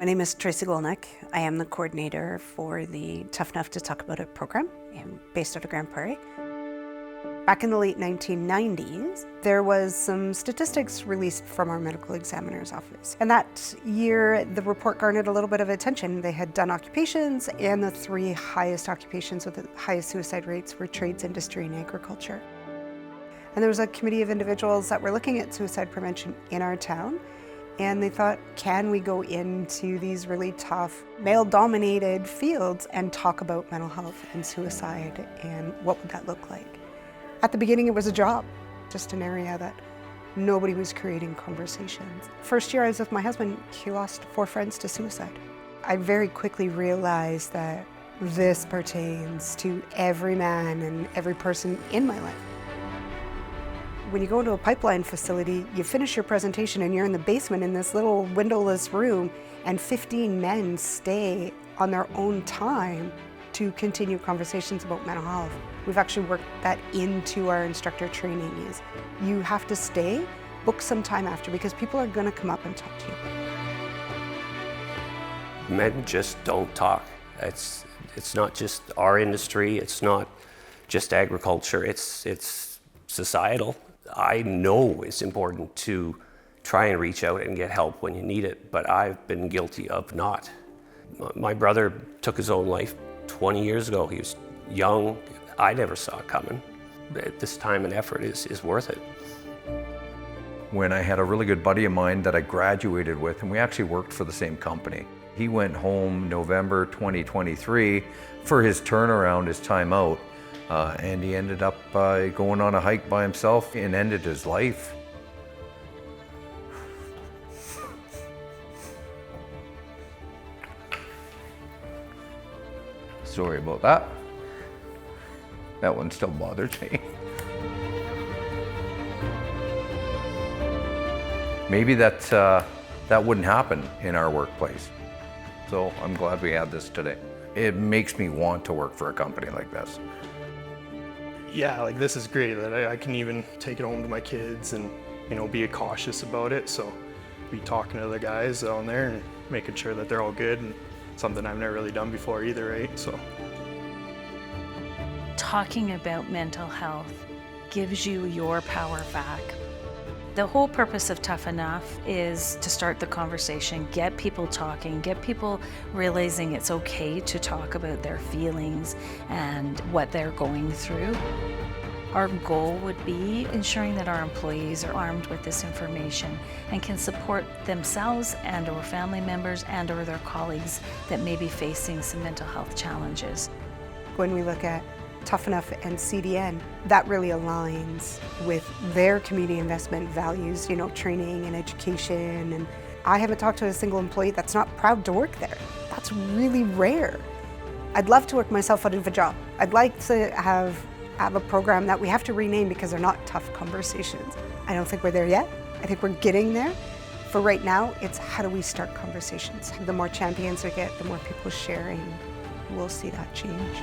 My name is Tracy Golnick. I am the coordinator for the Tough Enough to Talk About It program. I'm based out of Grand Prairie. Back in the late 1990s, there was some statistics released from our medical examiner's office. And that year, the report garnered a little bit of attention. They had done occupations, and the three highest occupations with the highest suicide rates were trades, industry, and agriculture. And there was a committee of individuals that were looking at suicide prevention in our town. And they thought, can we go into these really tough, male-dominated fields and talk about mental health and suicide, and what would that look like? At the beginning, it was a job, just an area that nobody was creating conversations. First year I was with my husband, he lost 4 friends to suicide. I very quickly realized that this pertains to every man and every person in my life. When you go into a pipeline facility, you finish your presentation and you're in the basement in this little windowless room, and 15 men stay on their own time to continue conversations about mental health. We've actually worked that into our instructor training. Is you have to stay, book some time after, because people are going to come up and talk to you. Men just don't talk. It's not just our industry, it's not just agriculture, it's societal. I know it's important to try and reach out and get help when you need it, but I've been guilty of not. My brother took his own life 20 years ago. He was young. I never saw it coming. This time and effort is worth it. When I had a really good buddy of mine that I graduated with, and we actually worked for the same company. He went home November 2023 for his turnaround, his time out. And he ended up going on a hike by himself and ended his life. Sorry about that. That one still bothers me. Maybe that wouldn't happen in our workplace. So I'm glad we had this today. It makes me want to work for a company like this. Yeah, like this is great that I can even take it home to my kids and, be cautious about it. So be talking to the guys down there and making sure that they're all good, and something I've never really done before either, right? So talking about mental health gives you your power back. The whole purpose of Tough Enough is to start the conversation, get people talking, get people realizing it's okay to talk about their feelings and what they're going through. Our goal would be ensuring that our employees are armed with this information and can support themselves and or family members and or their colleagues that may be facing some mental health challenges. When we look at Tough Enough and CDN, that really aligns with their community investment values, training and education. And I haven't talked to a single employee that's not proud to work there. That's really rare. I'd love to work myself out of a job. I'd like to have a program that we have to rename because they're not tough conversations. I don't think we're there yet. I think we're getting there. For right now, it's how do we start conversations? The more champions we get, the more people sharing, we'll see that change.